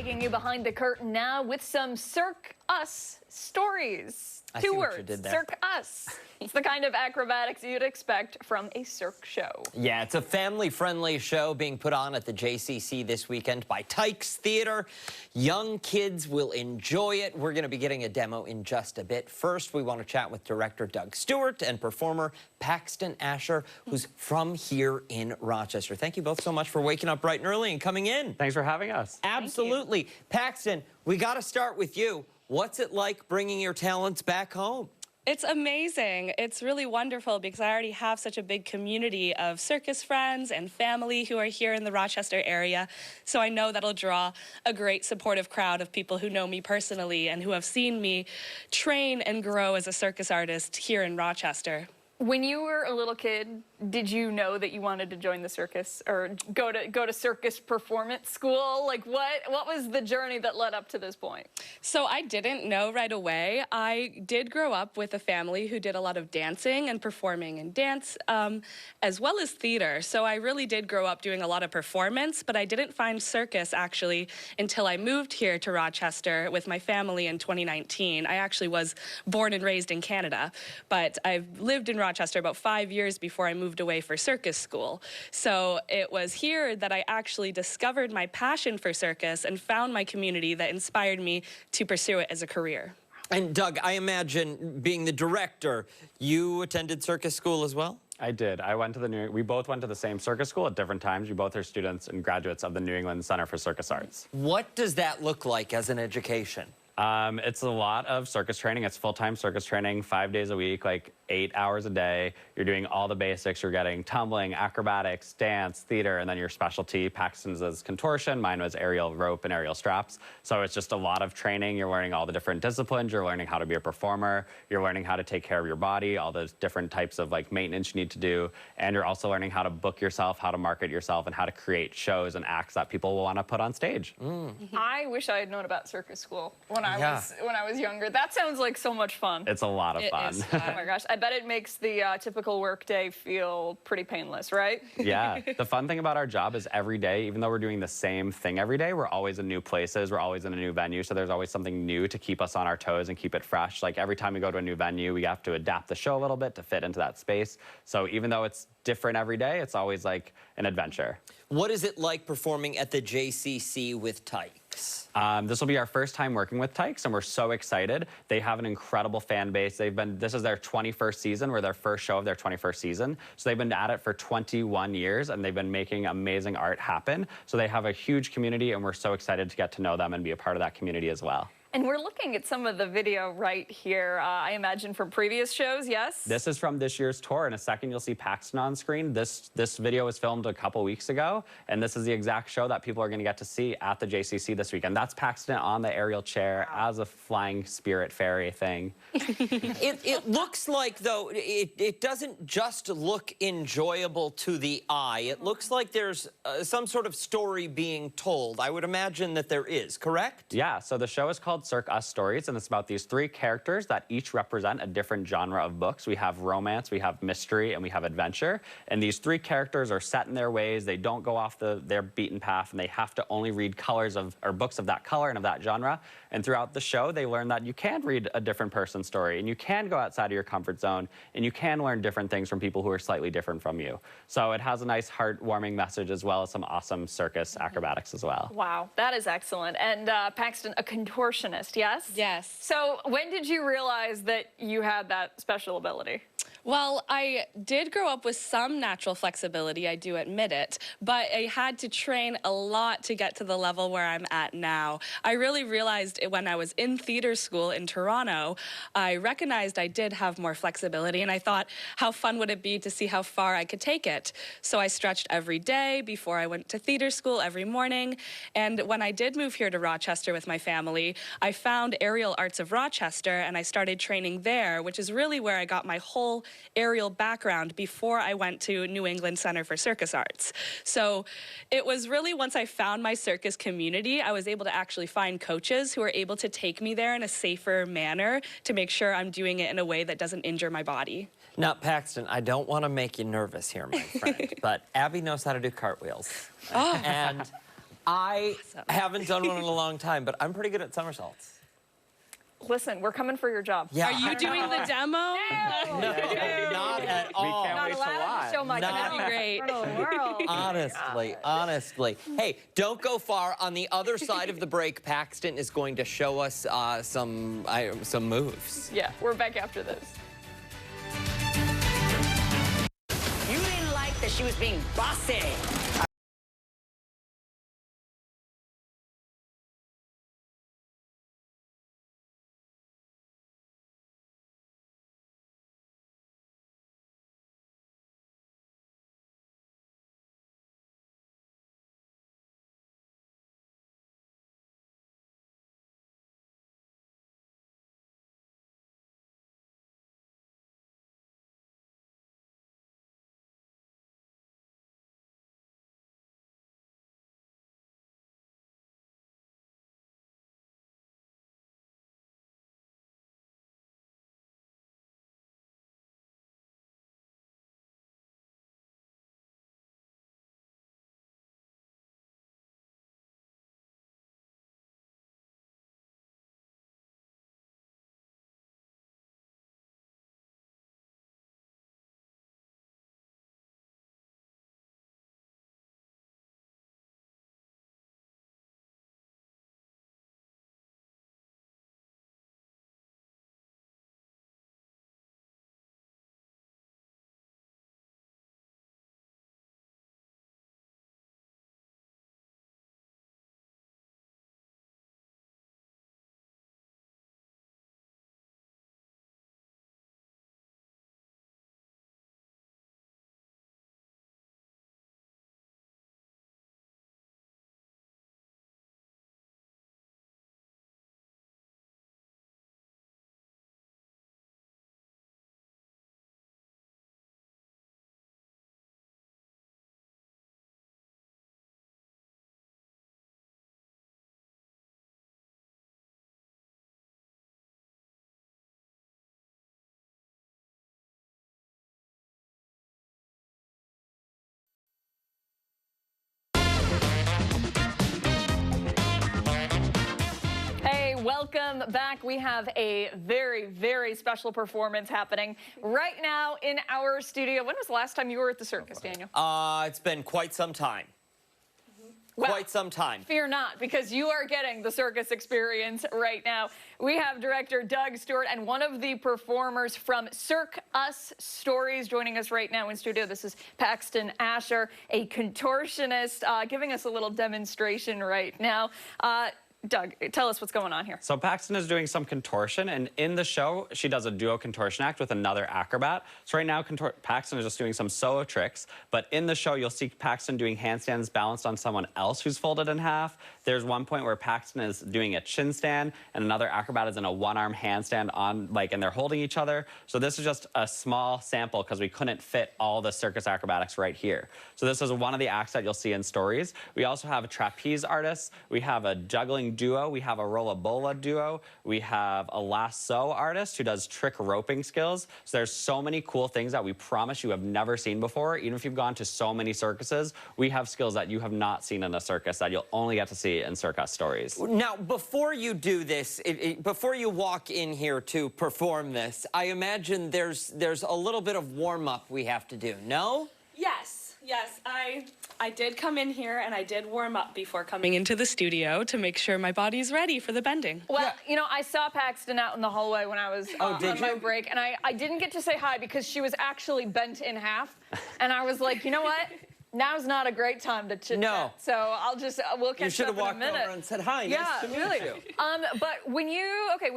taking you behind the curtain now with some Cirque Us Stories. Two words, Cirque Us. It's the kind of acrobatics you'd expect from a Cirque show. Yeah, it's a family-friendly show being put on at the JCC this weekend by atTYKEs Theater. Young kids will enjoy it. We're going to be getting a demo in just a bit. First, we want to chat with director Doug Stewart and performer Paxton Asher, who's from here in Rochester. Thank you both so much for waking up bright and early and coming in. Thanks for having us. Absolutely. Paxton, we got to start with you. What's it like bringing your talents back home? It's amazing. It's really wonderful because I already have such a big community of circus friends and family who are here in the Rochester area. So I know that'll draw a great supportive crowd of people who know me personally and who have seen me train and grow as a circus artist here in Rochester. When you were a little kid, did you know that you wanted to join the circus or go to circus performance school? Like what was the journey that led up to this point? So I didn't know right away. I did grow up with a family who did a lot of dancing and performing in dance, as well as theater. So I really did grow up doing a lot of performance, but I didn't find circus actually until I moved here to Rochester with my family in 2019. I actually was born and raised in Canada, but I've lived in Rochester about 5 years before I moved away for circus school. So it was here that I actually discovered my passion for circus and found my community that inspired me to pursue it as a career. And Doug, I imagine being the director, you attended circus school as well? I did. We both went to the same circus school at different times. We both are students and graduates of the New England Center for Circus Arts. What does that look like as an education? It's a lot of circus training. It's full-time circus training, 5 days a week, like 8 hours a day. You're doing all the basics. You're getting tumbling, acrobatics, dance, theater, and then your specialty. Paxton's is contortion. Mine was aerial rope and aerial straps. So it's just a lot of training. You're learning all the different disciplines. You're learning how to be a performer. You're learning how to take care of your body, all those different types of like maintenance you need to do. And you're also learning how to book yourself, how to market yourself, and how to create shows and acts that people will want to put on stage. I wish I had known about circus school when I was younger. That sounds like so much fun. It's a lot of fun. Oh my gosh, I bet it makes the typical workday feel pretty painless, right? Yeah, the fun thing about our job is every day, even though we're doing the same thing every day, we're always in new places, we're always in a new venue, so there's always something new to keep us on our toes and keep it fresh. Like every time we go to a new venue, we have to adapt the show a little bit to fit into that space. So even though it's different every day, it's always like an adventure. What is it like performing at the JCC with atTYKEs? This will be our first time working with atTYKEs, and we're so excited. They have an incredible fan base. This is their 21st season. We're their first show of their 21st season. So they've been at it for 21 years, and they've been making amazing art happen. So they have a huge community, and we're so excited to get to know them and be a part of that community as well. And we're looking at some of the video right here, I imagine from previous shows, yes? This is from this year's tour. In a second, you'll see Paxton on screen. This video was filmed a couple weeks ago, and this is the exact show that people are going to get to see at the JCC this weekend. That's Paxton on the aerial chair as a flying spirit fairy thing. It looks like, though, it doesn't just look enjoyable to the eye. It looks like there's some sort of story being told. I would imagine that there is, correct? Yeah, so the show is called Cirque Us Stories, and it's about these 3 characters that each represent a different genre of books. We have romance, we have mystery, and we have adventure. And these 3 characters are set in their ways. They don't go off their beaten path, and they have to only read books of that color and of that genre. And throughout the show, they learn that you can read a different person's story, and you can go outside of your comfort zone, and you can learn different things from people who are slightly different from you. So it has a nice heartwarming message as well as some awesome circus acrobatics as well. Wow, that is excellent. And Paxton, a contortionist. Yes? Yes. So when did you realize that you had that special ability? Well, I did grow up with some natural flexibility, I do admit it, but I had to train a lot to get to the level where I'm at now. I really realized it when I was in theater school in Toronto. I recognized I did have more flexibility, and I thought, how fun would it be to see how far I could take it? So I stretched every day before I went to theater school every morning, and when I did move here to Rochester with my family, I found Aerial Arts of Rochester, and I started training there, which is really where I got my whole aerial background before I went to New England Center for Circus Arts. So it was really once I found my circus community, I was able to actually find coaches who were able to take me there in a safer manner to make sure I'm doing it in a way that doesn't injure my body. Now, Paxton, I don't want to make you nervous here, my friend, but Abby knows how to do cartwheels. Oh. And I haven't done one in a long time, but I'm pretty good at somersaults. Listen, we're coming for your job. Yeah. Are you doing the demo? No, not at all. We can't Not wait to allowed to watch. show my Not- talent That'd be great. in front of the world. Honestly. Hey, don't go far. On the other side of the break, Paxton is going to show us some moves. Yeah, we're back after this. You didn't like that she was being bossy. Welcome back. We have a very, very special performance happening right now in our studio. When was the last time you were at the circus, Daniel? It's been quite some time. Well, Quite some time. Fear not, because you are getting the circus experience right now. We have director Doug Stewart and one of the performers from Cirque Us Stories joining us right now in studio. This is Paxton Asher, a contortionist, giving us a little demonstration right now. Doug, tell us what's going on here. So Paxton is doing some contortion, and in the show, she does a duo contortion act with another acrobat. So right now, Paxton is just doing some solo tricks, but in the show, you'll see Paxton doing handstands balanced on someone else who's folded in half. There's one point where Paxton is doing a chin stand, and another acrobat is in a one-arm handstand on, and they're holding each other. So this is just a small sample because we couldn't fit all the circus acrobatics right here. So this is one of the acts that you'll see in stories. We also have a trapeze artist. We have a juggling duo. We have a rollabola duo. We have a lasso artist who does trick roping skills. So there's so many cool things that we promise you have never seen before. Even if you've gone to so many circuses, we have skills that you have not seen in a circus that you'll only get to see in Cirque Us Stories. Now, before you do this, before you walk in here to perform this, I imagine there's a little bit of warm-up we have to do, no? Yes, I did come in here and I did warm up before coming into the studio to make sure my body's ready for the bending. Well, you know, I saw Paxton out in the hallway when I was on my you? break, and I didn't get to say hi because she was actually bent in half, and I was like, you know what? Now's not a great time to chit-chat. No. So we'll You catch should up have in a walked minute. over and said, hi, Yeah, nice to meet really. you. But when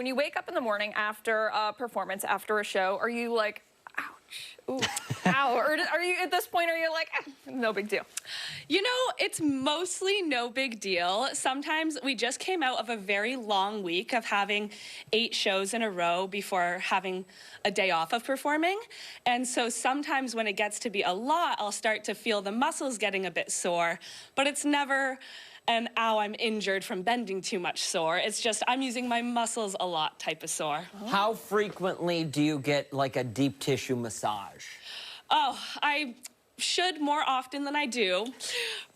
you wake up in the morning after a performance, after a show, are you like, ouch, ooh, ow, or are you at this point? Are you like, no big deal? You know, it's mostly no big deal. Sometimes we just came out of a very long week of having 8 shows in a row before having a day off of performing. And so sometimes when it gets to be a lot, I'll start to feel the muscles getting a bit sore, but it's never an ow, I'm injured from bending too much sore. It's just I'm using my muscles a lot type of sore. How frequently do you get like a deep tissue massage? Oh, I should more often than I do,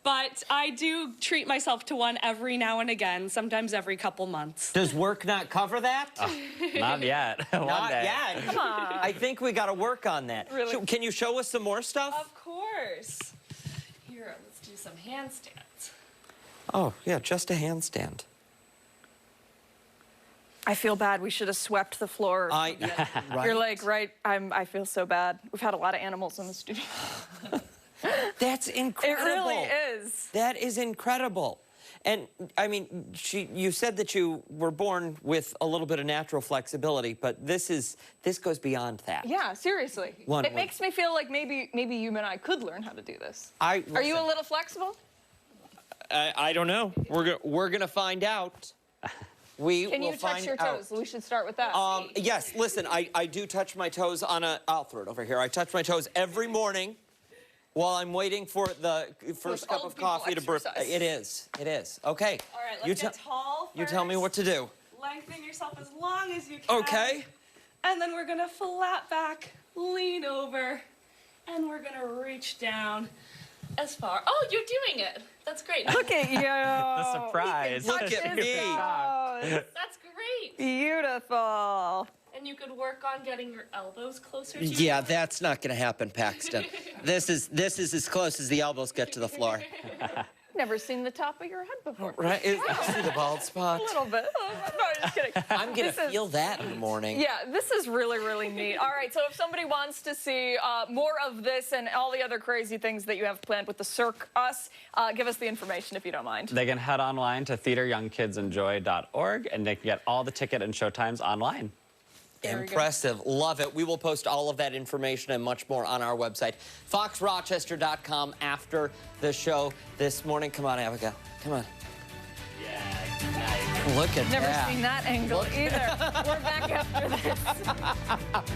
but I do treat myself to one every now and again, sometimes every couple months. Does work not cover that? Not yet. One Not day. yet. Come on. I think we got to work on that. Really? Can you show us some more stuff? Of course. Here, let's do some handstands. Oh, yeah, just a handstand. I feel bad. We should have swept the floor. Right. You're like, right, I feel so bad. We've had a lot of animals in the studio. That's It incredible. really is. That is incredible. And I mean, you said that you were born with a little bit of natural flexibility, but this goes beyond that. Yeah, seriously. One It would- makes me feel like maybe you and I could learn how to do this. Are you a listen, little flexible? I don't know. We're gonna find out. We Can will you touch find your out. toes? We should start with that. Yes, listen, I do touch my toes on I'll throw it over here. I touch my toes every morning while I'm waiting for the first cup old of people coffee to brew. exercise. It is. Okay. All right, You let's te- get tall first. You tell me what to do. Lengthen yourself as long as you can. Okay. And then we're gonna flat back, lean over, and we're gonna reach down as far. Oh, you're doing it. That's great. Look at you. The surprise. Look at me. That's great. Beautiful. And you could work on getting your elbows closer to Yeah, your that's not going to happen, Paxton. This is as close as the elbows get to the floor. Never seen the top of your head before. Right? See the bald spot? A little bit. No, just kidding. I'm going This to is- feel that in the morning. Yeah, this is really, really neat. All right, so if somebody wants to see more of this and all the other crazy things that you have planned with the Cirque Us, give us the information if you don't mind. They can head online to theateryoungkidsenjoy.org, and they can get all the ticket and show times online. Very good. Impressive. Love it. We will post all of that information and much more on our website, foxrochester.com, after the show this morning. Come on, Abigail. Come on. Look at Never that. seen that angle either. We're back after this.